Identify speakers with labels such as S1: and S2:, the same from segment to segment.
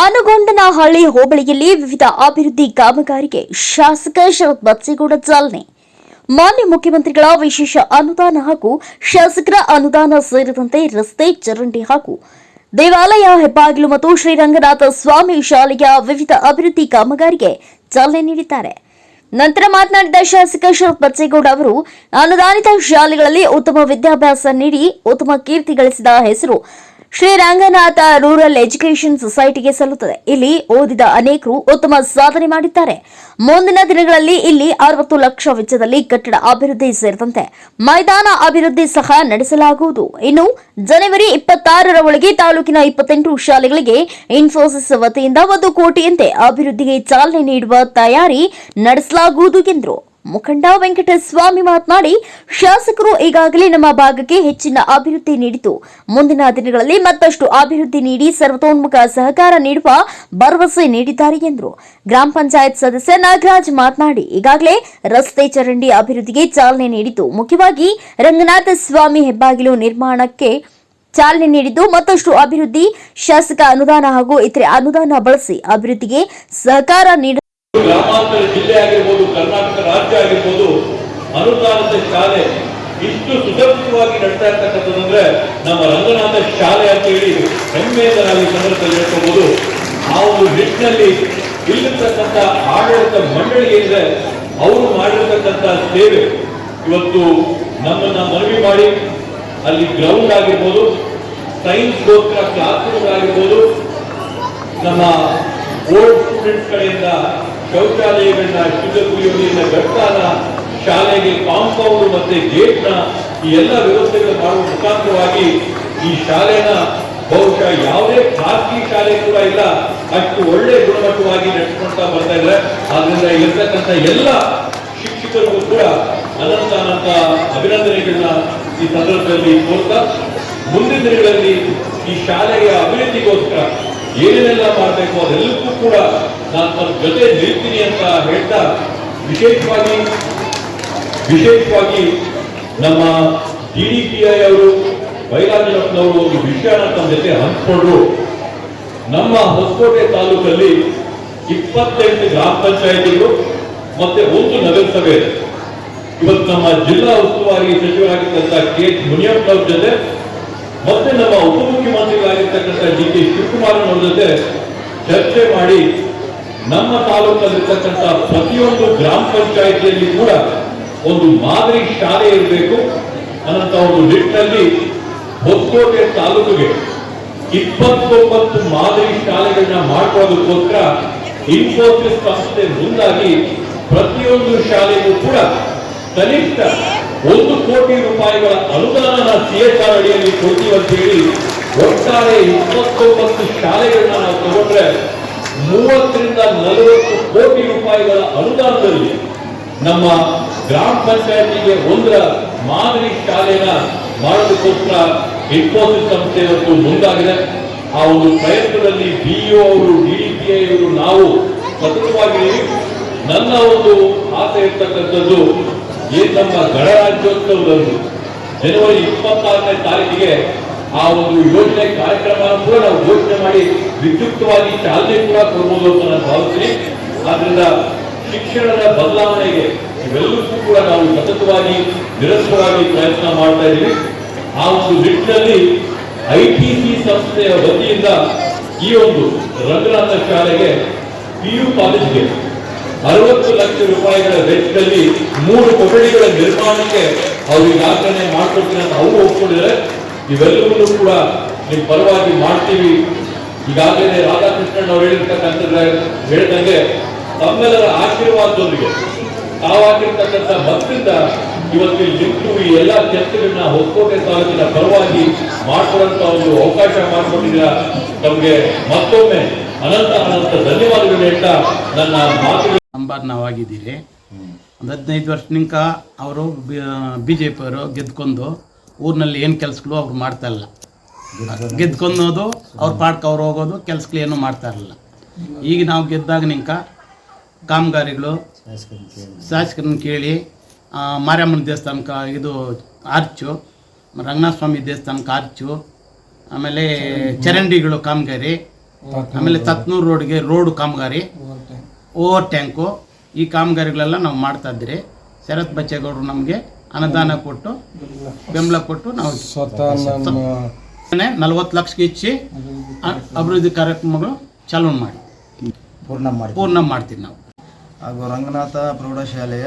S1: ಆನಗೊಂಡನಹಳ್ಳಿ ಹೋಬಳಿಯಲ್ಲಿ ವಿವಿಧ ಅಭಿವೃದ್ಧಿ ಕಾಮಗಾರಿಗೆ ಶಾಸಕ ಶರತ್ ಬಚ್ಚೇಗೌಡ ಚಾಲನೆ. ಮಾನ್ಯ ಮುಖ್ಯಮಂತ್ರಿಗಳ ವಿಶೇಷ ಅನುದಾನ ಹಾಗೂ ಶಾಸಕರ ಅನುದಾನ ಸೇರಿದಂತೆ ರಸ್ತೆ, ಚರಂಡಿ ಹಾಗೂ ದೇವಾಲಯ, ಹೆಬ್ಬಾಗಿಲು ಮತ್ತು ಶ್ರೀರಂಗನಾಥ ಸ್ವಾಮಿ ಶಾಲೆಯ ವಿವಿಧ ಅಭಿವೃದ್ಧಿ ಕಾಮಗಾರಿಗೆ ಚಾಲನೆ ನೀಡಿದ್ದಾರೆ. ನಂತರ ಮಾತನಾಡಿದ ಶಾಸಕ ಶರತ್ ಬಚ್ಚೇಗೌಡ ಅವರು, ಅನುದಾನಿತ ಶಾಲೆಗಳಲ್ಲಿ ಉತ್ತಮ ವಿದ್ಯಾಭ್ಯಾಸ ನೀಡಿ ಉತ್ತಮ ಕೀರ್ತಿ ಗಳಿಸಿದ ಹೆಸರು ಶ್ರೀರಂಗನಾಥ ರೂರಲ್ ಎಜುಕೇಷನ್ ಸೊಸೈಟಿಗೆ ಸಲ್ಲುತ್ತದೆ. ಇಲ್ಲಿ ಓದಿದ ಅನೇಕರು ಉತ್ತಮ ಸಾಧನೆ ಮಾಡಿದ್ದಾರೆ. ಮುಂದಿನ ದಿನಗಳಲ್ಲಿ ಇಲ್ಲಿ 60 ಲಕ್ಷ ವೆಚ್ಚದಲ್ಲಿ ಕಟ್ಟಡ ಅಭಿವೃದ್ಧಿ ಸೇರಿದಂತೆ ಮೈದಾನ ಅಭಿವೃದ್ಧಿ ಸಹ ನಡೆಸಲಾಗುವುದು. ಇನ್ನು ಜನವರಿ 26ರ ಒಳಗೆ ತಾಲೂಕಿನ 28 ಶಾಲೆಗಳಿಗೆ ಇನ್ಫೋಸಿಸ್ ವತಿಯಿಂದ 1 ಕೋಟಿಯಂತೆ ಅಭಿವೃದ್ಧಿಗೆ ಚಾಲನೆ ನೀಡುವ ತಯಾರಿ ನಡೆಸಲಾಗುವುದು ಎಂದರು. ಮುಖಂಡ ವೆಂಕಟಸ್ವಾಮಿ ಮಾತನಾಡಿ, ಶಾಸಕರು ಈಗಾಗಲೇ ನಮ್ಮ ಭಾಗಕ್ಕೆ ಹೆಚ್ಚಿನ ಅಭಿವೃದ್ಧಿ ನೀಡಿದ್ದು ಮುಂದಿನ ದಿನಗಳಲ್ಲಿ ಮತ್ತಷ್ಟು ಅಭಿವೃದ್ಧಿ ನೀಡಿ ಸರ್ವತೋನ್ಮುಖ ಸಹಕಾರ ನೀಡುವ ಭರವಸೆ ನೀಡಿದ್ದಾರೆ ಎಂದರು. ಗ್ರಾಮ ಪಂಚಾಯತ್ ಸದಸ್ಯ ನಾಗರಾಜ್ ಮಾತನಾಡಿ, ಈಗಾಗಲೇ ರಸ್ತೆ, ಚರಂಡಿ ಅಭಿವೃದ್ಧಿಗೆ ಚಾಲನೆ ನೀಡಿದ್ದು ಮುಖ್ಯವಾಗಿ ರಂಗನಾಥ ಸ್ವಾಮಿ ಹೆಬ್ಬಾಗಿಲು ನಿರ್ಮಾಣಕ್ಕೆ ಚಾಲನೆ ನೀಡಿದ್ದು ಮತ್ತಷ್ಟು ಅಭಿವೃದ್ಧಿ ಶಾಸಕ ಅನುದಾನ ಹಾಗೂ ಇತರೆ ಅನುದಾನ ಬಳಸಿ ಅಭಿವೃದ್ಧಿಗೆ ಸಹಕಾರ ನೀಡ
S2: ಗ್ರಾಮಾಂತರ ಜಿಲ್ಲೆ ಆಗಿರ್ಬೋದು, ಕರ್ನಾಟಕ ರಾಜ್ಯ ಆಗಿರ್ಬೋದು, ಅನುದಾನದ ಶಾಲೆ ಇಷ್ಟು ಸುಸಜ್ಜಿತವಾಗಿ ನಡ್ತಾ ಇರ್ತಕ್ಕಂಥದ್ದಂದ್ರೆ ನಮ್ಮ ರಂಗನಾಥ ಶಾಲೆ ಅಂತ ಹೇಳಿ ಹೆಮ್ಮೆಯಿಂದ ನಾವು ಈ ಸಂದರ್ಭದಲ್ಲಿ ಹೇಳ್ಕೋಬಹುದು. ಆ ಒಂದು ನಿಟ್ಟಿನಲ್ಲಿ ಇಲ್ಲಿರ್ತಕ್ಕಂಥ ಆಡಳಿತ ಮಂಡಳಿ ಏನಿದೆ ಅವರು ಮಾಡಿರ್ತಕ್ಕಂಥ ಸೇವೆ ಇವತ್ತು ನಮ್ಮನ್ನ ಮನವಿ ಮಾಡಿ ಅಲ್ಲಿ ಗ್ರೌಂಡ್ ಆಗಿರ್ಬೋದು, ಸೈನ್ಸ್ಗೋಸ್ಕರ ಕ್ಲಾಸ್ ರೂಮ್ ಆಗಿರ್ಬೋದು, ನಮ್ಮ ಓಲ್ಡ್ ಸ್ಟೂಡೆಂಟ್ಸ್ ಕಡೆಯಿಂದ ಶೌಚಾಲಯಗಳನ್ನ, ಶುದ್ಧ ಕುಡಿಯುವ ನೀರಿನ ಘಟಕನ, ಶಾಲೆಗೆ ಕಾಂಪೌಂಡ್ ಮತ್ತೆ ಗೇಟ್ ನ ಈ ಎಲ್ಲ ವ್ಯವಸ್ಥೆಗಳು ಮಾಡುವ ಮುಖಾಂತರವಾಗಿ ಈ ಶಾಲೆನ ಬಹುಶಃ ಯಾವುದೇ ಖಾಸಗಿ ಶಾಲೆ ಕೂಡ ಇಲ್ಲ ಅಷ್ಟು ಒಳ್ಳೆ ಗುಣಮಟ್ಟವಾಗಿ ನಡೆಸ್ಕೊಳ್ತಾ ಬರ್ತಾ ಇದ್ದಾರೆ. ಆದ್ರಿಂದ ಇರ್ತಕ್ಕಂಥ ಎಲ್ಲ ಶಿಕ್ಷಕರಿಗೂ ಕೂಡ ಅನಂತ ಅಭಿನಂದನೆಗಳನ್ನ ಈ ಸಂದರ್ಭದಲ್ಲಿ ಕೋರ್ತಾ ಮುಂದಿನ ದಿನಗಳಲ್ಲಿ ಈ ಶಾಲೆಯ ಅಭಿವೃದ್ಧಿಗೋಸ್ಕರ ಏನೇನೆಲ್ಲ ಮಾಡಬೇಕು ಅದೆಲ್ಲಕ್ಕೂ ಕೂಡ ನಾನು ನಮ್ಮ ಜೊತೆ ನಿಲ್ತೀನಿ ಅಂತ ಹೇಳ್ತಾ ವಿಶೇಷವಾಗಿ ನಮ್ಮ DDPI ಅವರು ಬೈರಾಜನವರು ಒಂದು ವಿಷಯನ ತಮ್ಮ ಜೊತೆ ಹಂಚಿಕೊಂಡ್ರು. ನಮ್ಮ ಹೊಸಕೋಟೆ ತಾಲೂಕಲ್ಲಿ 28 ಗ್ರಾಮ ಪಂಚಾಯಿತಿಗಳು ಮತ್ತೆ 1 ನಗರಸಭೆ ಇದೆ. ಇವತ್ತು ನಮ್ಮ ಜಿಲ್ಲಾ ಉಸ್ತುವಾರಿ ಸಚಿವರಾಗಿರ್ತಕ್ಕಂಥ KH ಮುನಿಯಪ್ಪನವ್ರ ಜೊತೆ ಮತ್ತೆ ನಮ್ಮ ಉಪಮುಖ್ಯಮಂತ್ರಿಗಳಾಗಿರ್ತಕ್ಕಂಥ DK ಶಿವಕುಮಾರ್ ಅವರ ಜೊತೆ ಚರ್ಚೆ ಮಾಡಿ ನಮ್ಮ ತಾಲೂಕಲ್ಲಿರ್ತಕ್ಕಂಥ ಪ್ರತಿಯೊಂದು ಗ್ರಾಮ ಪಂಚಾಯಿತಿಯಲ್ಲಿ ಕೂಡ ಒಂದು ಮಾದರಿ ಶಾಲೆ ಇರಬೇಕು ಅನ್ನೋ ಒಂದು ನಿಟ್ಟಿನಲ್ಲಿ ಹೊಸಕೋಟೆ ತಾಲೂಕಿಗೆ 29 ಮಾದರಿ ಶಾಲೆಗಳನ್ನ ಮಾಡುವುದಕ್ಕೋಸ್ಕರ ಇನ್ಫೋಸಿಸ್ ಸಂಸ್ಥೆ ಮುಂದಾಗಿ ಪ್ರತಿಯೊಂದು ಶಾಲೆಗೂ ಕೂಡ ಕನಿಷ್ಠ 1 ಕೋಟಿ ರೂಪಾಯಿಗಳ ಅನುದಾನ CSR ಅಡಿಯಲ್ಲಿ ಕೊಡ್ತೀವಿ ಅಂತ ಹೇಳಿ ಒಟ್ಟಾರೆ 29 ಶಾಲೆಗಳನ್ನ ನಾವು ತಗೊಂಡ್ರೆ 30 ರಿಂದ 40 ಕೋಟಿ ರೂಪಾಯಿಗಳ ಅನುದಾನದಲ್ಲಿ ನಮ್ಮ ಗ್ರಾಮ ಪಂಚಾಯತಿಗೆ 1 ಮಾದರಿ ಶಾಲೆನ ಮಾಡೋದಕ್ಕೋಸ್ಕರ ಇನ್ಫೋಸಿಸ್ ಸಂಸ್ಥೆ ಇವತ್ತು ಮುಂದಾಗಿದೆ. ಆ ಒಂದು ಪ್ರಯತ್ನದಲ್ಲಿ BO ಅವರು, DDPI ಅವರು, ನಾವು ಸತತವಾಗಿ ನನ್ನ ಒಂದು ಆಸೆ ಇರ್ತಕ್ಕಂಥದ್ದು ನಮ್ಮ ಗಣರಾಜ್ಯೋತ್ಸವದಂದು ಜನವರಿ 26ನೇ ತಾರೀಕಿಗೆ ಆ ಒಂದು ಯೋಜನೆ ಕಾರ್ಯಕ್ರಮ ಕೂಡ ನಾವು ಘೋಷಣೆ ಮಾಡಿ ವಿದ್ಯುಕ್ತವಾಗಿ ಚಾಲನೆ ಕೂಡ ಕೊಡಬಹುದು ಅಂತ ನಾನು ಭಾವಿಸ್ತೀನಿ. ಆದ್ರಿಂದ ಶಿಕ್ಷಣದ ಬದಲಾವಣೆಗೆ ಇವೆಲ್ಲಕ್ಕೂ ಕೂಡ ನಾವು ಸತತವಾಗಿ ನಿರಂತರವಾಗಿ ಪ್ರಯತ್ನ ಮಾಡ್ತಾ ಇದ್ದೀವಿ. ಆ ಒಂದು ನಿಟ್ಟಿನಲ್ಲಿ ITC ಸಂಸ್ಥೆಯ ವತಿಯಿಂದ ಈ ಒಂದು ರಂಗನಾಥ ಶಾಲೆಗೆ PU ಕಾಲೇಜಿಗೆ 60 ಲಕ್ಷ ರೂಪಾಯಿಗಳ ವೆಚ್ಚದಲ್ಲಿ 3 ಕೊಠಡಿಗಳ ನಿರ್ಮಾಣಕ್ಕೆ ಅವರು ಈಗಾಗಲೇ ಮಾಡ್ಕೊಡ್ತೀನಿ ಅಂತ ಅವರು ಒಪ್ಕೊಂಡಿದ್ದಾರೆ. ಇವೆಲ್ಲವನ್ನೂ ಕೂಡ ನಿಮ್ಮ ಪರವಾಗಿ ಮಾಡ್ತೀವಿ. ಈಗಾಗಲೇ ರಾಧಾಕೃಷ್ಣನ್ ಅವರು ಹೇಳಿದಂಗೆ ತಮ್ಮೆಲ್ಲರ ಆಶೀರ್ವಾದದೊಂದಿಗೆ ತಾವಾಗಿರ್ತಕ್ಕಂಥ ಮತ್ತಿಂದ ಇವತ್ತು ನಿಂತು ಈ ಎಲ್ಲ ಚರ್ಚೆಗಳನ್ನ ಹೊಸಕೋಟೆ ತಾಲೂಕಿನ ಪರವಾಗಿ ಮಾಡ್ಕೊಡುವಂತ ಒಂದು ಅವಕಾಶ ಮಾಡಿಕೊಟ್ಟಿದ್ದೀರಾ. ತಮಗೆ ಮತ್ತೊಮ್ಮೆ ಅನಂತ ಧನ್ಯವಾದಗಳು ಹೇಳ್ತಾ ನನ್ನ ಮಾತುಗಳು
S3: ನಾವಾಗಿದ್ದೀರಿ. ಒಂದು 15 ವರ್ಷನಿಂದ ಅವರು BJP ಅವರು ಗೆದ್ಕೊಂಡು ಊರಿನಲ್ಲಿ ಏನು ಕೆಲಸಗಳು ಅವ್ರು ಮಾಡ್ತಾ ಇಲ್ಲ. ಗೆದ್ಕೊಂಡೋದು ಅವ್ರ ಪಾಡ್ಕ ಅವ್ರು ಹೋಗೋದು, ಕೆಲಸಗಳು ಏನೂ ಮಾಡ್ತಾ ಇರಲಿಲ್ಲ. ಈಗ ನಾವು ಗೆದ್ದಾಗ ನಿಂಕ ಕಾಮಗಾರಿಗಳು ಶಾಸಕರನ್ನ ಕೇಳಿ ಮಾರಮ್ಮನ ದೇವಸ್ಥಾನಕ್ಕೆ ಇದು ಆರ್ಚು, ರಂಗನಾಥ ಸ್ವಾಮಿ ದೇವಸ್ಥಾನಕ್ಕೆ ಆರ್ಚು, ಆಮೇಲೆ ಚರಂಡಿಗಳು ಕಾಮಗಾರಿ, ಆಮೇಲೆ ತತ್ನೂರು ರೋಡ್ಗೆ ರೋಡ್ ಕಾಮಗಾರಿ, ಓವರ್ ಟ್ಯಾಂಕು, ಈ ಕಾಮಗಾರಿಗಳೆಲ್ಲ ನಾವು ಮಾಡ್ತಾ ಇದ್ದೀರಿ. ಶರತ್ ಬಚ್ಚೇಗೌಡರು ನಮಗೆ ಅನುದಾನ ಕೊಟ್ಟು ಬೆಂಬಲ ಕೊಟ್ಟು ನಾವು 40 ಲಕ್ಷಕ್ಕೆ ಹೆಚ್ಚಿ ಅಭಿವೃದ್ಧಿ ಕಾರ್ಯಕ್ರಮಗಳು ಚಾಲೂ ಮಾಡಿ ಪೂರ್ಣ ಮಾಡ್ತೀವಿ ನಾವು.
S4: ಹಾಗೂ ರಂಗನಾಥ ಪ್ರೌಢಶಾಲೆಯ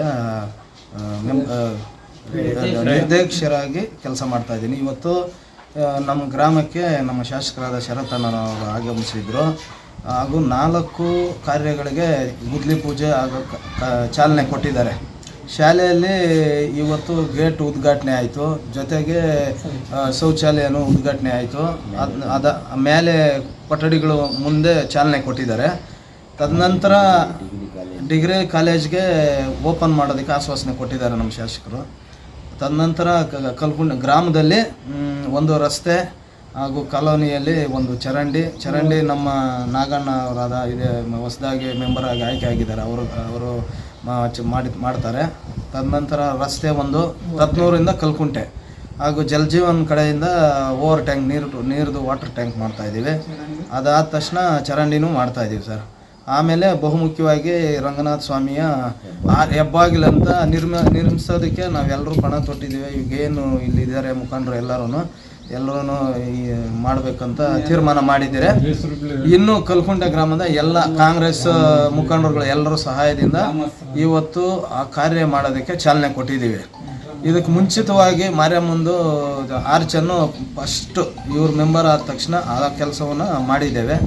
S4: ನಿರ್ದೇಶಕರಾಗಿ ಕೆಲಸ ಮಾಡ್ತಾ ಇದ್ದೀನಿ. ಇವತ್ತು ನಮ್ಮ ಗ್ರಾಮಕ್ಕೆ ನಮ್ಮ ಶಾಸಕರಾದ ಶರತ್ ಅಣ್ಣನವರು ಆಗಮಿಸಿದ್ರು. ಹಾಗೂ 4 ಕಾರ್ಯಗಳಿಗೆ ಗುದ್ಲಿ ಪೂಜೆ ಹಾಗೂ ಚಾಲನೆ ಕೊಟ್ಟಿದ್ದಾರೆ. ಶಾಲೆಯಲ್ಲಿ ಇವತ್ತು ಗೇಟ್ ಉದ್ಘಾಟನೆ ಆಯಿತು, ಜೊತೆಗೆ ಶೌಚಾಲಯನೂ ಉದ್ಘಾಟನೆ ಆಯಿತು. ಅದ ಮೇಲೆ ಕೊಠಡಿಗಳು ಮುಂದೆ ಚಾಲನೆ ಕೊಟ್ಟಿದ್ದಾರೆ. ತದನಂತರ ಡಿಗ್ರಿ ಕಾಲೇಜ್ಗೆ ಓಪನ್ ಮಾಡೋದಕ್ಕೆ ಆಶ್ವಾಸನೆ ಕೊಟ್ಟಿದ್ದಾರೆ ನಮ್ಮ ಶಾಸಕರು. ತದನಂತರ ಕಲ್ಕುಂಡ ಗ್ರಾಮದಲ್ಲಿ ಒಂದು ರಸ್ತೆ ಹಾಗೂ ಕಾಲೋನಿಯಲ್ಲಿ ಒಂದು ಚರಂಡಿ ನಮ್ಮ ನಾಗಣ್ಣ ಅವರಾದ ಇದೆ ಹೊಸದಾಗಿ ಮೆಂಬರಾಗಿ ಆಯ್ಕೆ ಆಗಿದ್ದಾರೆ. ಅವರು ಮಾಡ್ತಾರೆ. ತದನಂತರ ರಸ್ತೆ ಒಂದು ತತ್ನೂರಿಂದ ಕಲ್ಕುಂಟೆ ಹಾಗೂ ಜಲಜೀವನ್ ಕಡೆಯಿಂದ ಓವರ್ ಟ್ಯಾಂಕ್ ನೀರ್ದು ವಾಟರ್ ಟ್ಯಾಂಕ್ ಮಾಡ್ತಾಯಿದ್ದೀವಿ. ಅದಾದ ತಕ್ಷಣ ಚರಂಡಿನೂ ಮಾಡ್ತಾಯಿದ್ದೀವಿ ಸರ್. ಆಮೇಲೆ ಬಹುಮುಖ್ಯವಾಗಿ ರಂಗನಾಥ ಸ್ವಾಮಿಯ ಹೆಬ್ಬಾಗಿಲಂತ ನಿರ್ಮಿಸೋದಕ್ಕೆ ನಾವೆಲ್ಲರೂ ಪಣ ತೊಟ್ಟಿದ್ದೀವಿ. ಈಗೇನು ಇಲ್ಲಿದ್ದಾರೆ ಮುಖಂಡರು ಎಲ್ಲರೂ ಮಾಡಬೇಕಂತ ತೀರ್ಮಾನ ಮಾಡಿದ್ದೀರಿ. ಇನ್ನು ಕಲ್ಕುಂಟೆ ಗ್ರಾಮದ ಎಲ್ಲ ಕಾಂಗ್ರೆಸ್ ಮುಖಂಡರುಗಳ ಎಲ್ಲರ ಸಹಾಯದಿಂದ ಇವತ್ತು ಆ ಕಾರ್ಯ ಮಾಡೋದಕ್ಕೆ ಚಾಲನೆ ಕೊಟ್ಟಿದ್ದೀವಿ. ಇದಕ್ಕೆ ಮುಂಚಿತವಾಗಿ ಮಾರ್ಯಮ್ಮಂದು ಆರ್ಚನ್ನು ಫಸ್ಟ್ ಇವ್ರ ಮೆಂಬರ್ ಆದ ತಕ್ಷಣ ಆ ಕೆಲಸವನ್ನು ಮಾಡಿದ್ದೇವೆ.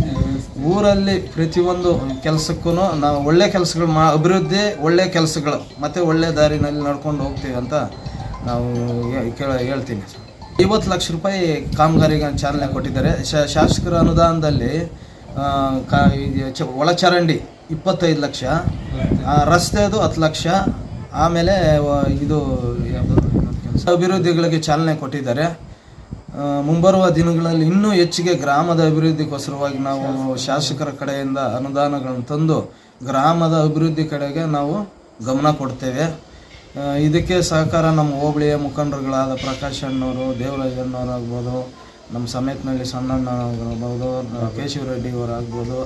S4: ಊರಲ್ಲಿ ಪ್ರತಿಯೊಂದು ಕೆಲಸಕ್ಕೂ ನಾವು ಒಳ್ಳೆ ಕೆಲಸಗಳು ಅಭಿವೃದ್ಧಿ, ಒಳ್ಳೆ ಕೆಲಸಗಳು ಮತ್ತು ಒಳ್ಳೆ ದಾರಿನಲ್ಲಿ ನಡ್ಕೊಂಡು ಹೋಗ್ತೀವಿ ಅಂತ ನಾವು ಹೇಳ್ತೀನಿ. 50 ಲಕ್ಷ ರೂಪಾಯಿ ಕಾಮಗಾರಿಗೆ ಚಾಲನೆ ಕೊಟ್ಟಿದ್ದಾರೆ. ಶಾಸಕರ ಅನುದಾನದಲ್ಲಿ ಒಳಚರಂಡಿ 25 ಲಕ್ಷ, ರಸ್ತೆದು 10 ಲಕ್ಷ, ಆಮೇಲೆ ಇದು ಅಭಿವೃದ್ಧಿಗಳಿಗೆ ಚಾಲನೆ ಕೊಟ್ಟಿದ್ದಾರೆ. ಮುಂಬರುವ ದಿನಗಳಲ್ಲಿ ಇನ್ನೂ ಹೆಚ್ಚಿಗೆ ಗ್ರಾಮದ ಅಭಿವೃದ್ಧಿಗೋಸ್ಕರವಾಗಿ ನಾವು ಶಾಸಕರ ಕಡೆಯಿಂದ ಅನುದಾನಗಳನ್ನು ತಂದು ಗ್ರಾಮದ ಅಭಿವೃದ್ಧಿ ಕಡೆಗೆ ನಾವು ಗಮನ ಕೊಡ್ತೇವೆ. ಇದಕ್ಕೆ ಸಹಕಾರ ನಮ್ಮ ಹೋಬಳಿಯ ಮುಖಂಡರುಗಳಾದ ಪ್ರಕಾಶ್ ಅಣ್ಣವರು, ದೇವರಾಜ್ ಅಣ್ಣವ್ರು ಆಗ್ಬೋದು, ನಮ್ಮ ಸಮೇತನಹಳ್ಳಿ ಸಣ್ಣಣ್ಣವ್ರಾಗ್ಬೋದು, ಕೇಶವರೆಡ್ಡಿ ಅವರಾಗ್ಬೋದು,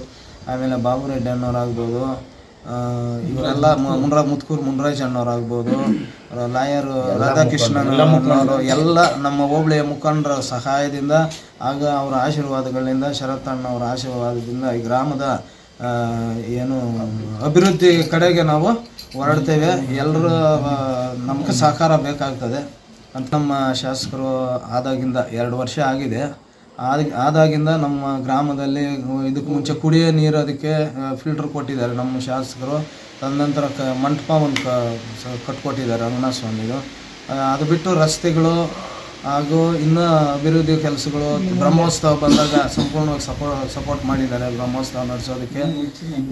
S4: ಆಮೇಲೆ ಬಾಬುರೆಡ್ಡಿ ಅಣ್ಣವ್ರಾಗ್ಬೋದು, ಇವರೆಲ್ಲ ಮುತ್ಕೂರು ಮುನ್ರಾಜ್ ಅಣ್ಣವ್ರಾಗ್ಬೋದು, ಲಾಯರ್ ರಾಧಾಕೃಷ್ಣನ್ ಅಣ್ಣವರು ಎಲ್ಲ ನಮ್ಮ ಹೋಬಳಿಯ ಮುಖಂಡರ ಸಹಾಯದಿಂದ ಆಗ ಅವರ ಆಶೀರ್ವಾದಗಳಿಂದ, ಶರತ್ ಅಣ್ಣವರ ಆಶೀರ್ವಾದದಿಂದ ಈ ಗ್ರಾಮದ ಏನು ಅಭಿವೃದ್ಧಿ ಕಡೆಗೆ ನಾವು ಹೊರಡ್ತೇವೆ. ಎಲ್ಲರೂ ನಮಗೆ ಸಹಕಾರ ಬೇಕಾಗ್ತದೆ ಅಂತ ನಮ್ಮ ಶಾಸಕರು ಆದಾಗಿಂದ 2 ವರ್ಷ ಆಗಿದೆ. ಆದಾಗಿಂದ ನಮ್ಮ ಗ್ರಾಮದಲ್ಲಿ ಇದಕ್ಕೆ ಮುಂಚೆ ಕುಡಿಯೋ ನೀರು ಅದಕ್ಕೆ ಫಿಲ್ಟರ್ ಕೊಟ್ಟಿದ್ದಾರೆ ನಮ್ಮ ಶಾಸಕರು. ತದನಂತರ ಮಂಟಪ ಒಂದು ಕಟ್ಕೊಟ್ಟಿದ್ದಾರೆ ರಂಗನಾಥ ಸ್ವಾಮಿದು. ಅದು ಬಿಟ್ಟು ರಸ್ತೆಗಳು ಹಾಗೂ ಇನ್ನೂ ಅಭಿವೃದ್ಧಿ ಕೆಲಸಗಳು, ಬ್ರಹ್ಮೋತ್ಸವ ಬಂದಾಗ ಸಂಪೂರ್ಣವಾಗಿ ಸಪೋರ್ಟ್ ಮಾಡಿದ್ದಾರೆ ಬ್ರಹ್ಮೋತ್ಸವ ನಡೆಸೋದಕ್ಕೆ.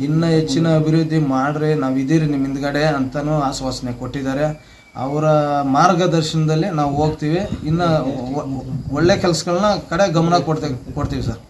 S4: ಇನ್ನೂ ಹೆಚ್ಚಿನ ಅಭಿವೃದ್ಧಿ ಮಾಡಿರಿ, ನಾವು ಇದೀರಿ ನಿಮ್ಮ ಹಿಂದ್ಗಡೆ ಅಂತಲೂ ಆಶ್ವಾಸನೆ ಕೊಟ್ಟಿದ್ದಾರೆ. ಅವರ ಮಾರ್ಗದರ್ಶನದಲ್ಲಿ ನಾವು ಹೋಗ್ತೀವಿ. ಇನ್ನು ಒಳ್ಳೆ ಕೆಲಸಗಳನ್ನ ಕಡೆ ಗಮನ ಕೊಡ್ತೀವಿ ಸರ್.